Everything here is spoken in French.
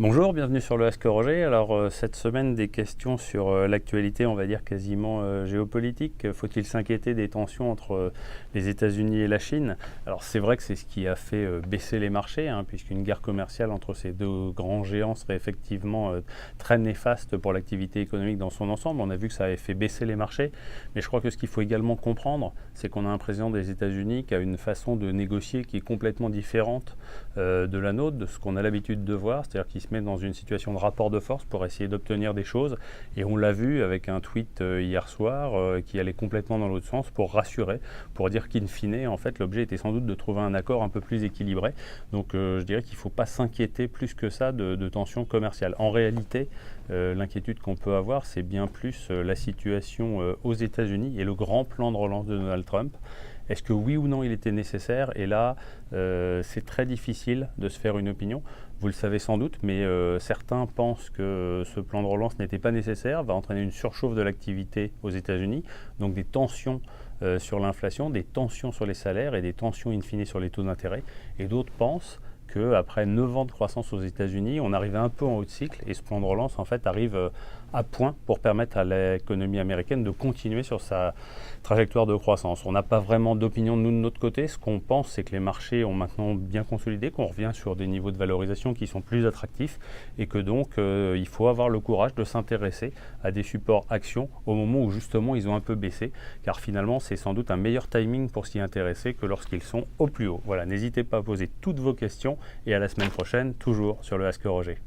Bonjour, bienvenue sur le Ask Roger. Alors cette semaine des questions sur l'actualité, on va dire quasiment géopolitique. Faut-il s'inquiéter des tensions entre les États-Unis et la Chine? Alors c'est vrai que c'est ce qui a fait baisser les marchés, puisqu'une guerre commerciale entre ces deux grands géants serait effectivement très néfaste pour l'activité économique dans son ensemble. On a vu que ça avait fait baisser les marchés, mais je crois que ce qu'il faut également comprendre, c'est qu'on a un président des États-Unis qui a une façon de négocier qui est complètement différente de la nôtre, de ce qu'on a l'habitude de voir, c'est-à-dire qu'il se met dans une situation de rapport de force pour essayer d'obtenir des choses, et on l'a vu avec un tweet hier soir qui allait complètement dans l'autre sens pour rassurer, pour dire qu'in fine, en fait, l'objet était sans doute de trouver un accord un peu plus équilibré. Donc je dirais qu'il ne faut pas s'inquiéter plus que ça de tensions commerciales. En réalité, l'inquiétude qu'on peut avoir, c'est bien plus la situation aux États-Unis et le grand plan de relance de Donald Trump. Est-ce que oui ou non il était nécessaire? Et là, c'est très difficile de se faire une opinion. Vous le savez sans doute, mais certains pensent que ce plan de relance n'était pas nécessaire, va entraîner une surchauffe de l'activité aux États-Unis, donc des tensions sur l'inflation, des tensions sur les salaires et des tensions in fine sur les taux d'intérêt. Et d'autres pensent qu'après 9 ans de croissance aux États-Unis, on arrivait un peu en haut de cycle et ce plan de relance en fait arrive à point pour permettre à l'économie américaine de continuer sur sa trajectoire de croissance. On n'a pas vraiment d'opinion nous de notre côté. Ce qu'on pense, c'est que les marchés ont maintenant bien consolidé, qu'on revient sur des niveaux de valorisation qui sont plus attractifs et que donc il faut avoir le courage de s'intéresser à des supports actions au moment où justement ils ont un peu baissé, car finalement c'est sans doute un meilleur timing pour s'y intéresser que lorsqu'ils sont au plus haut. Voilà, n'hésitez pas à poser toutes vos questions et à la semaine prochaine, toujours sur le Ask Roger.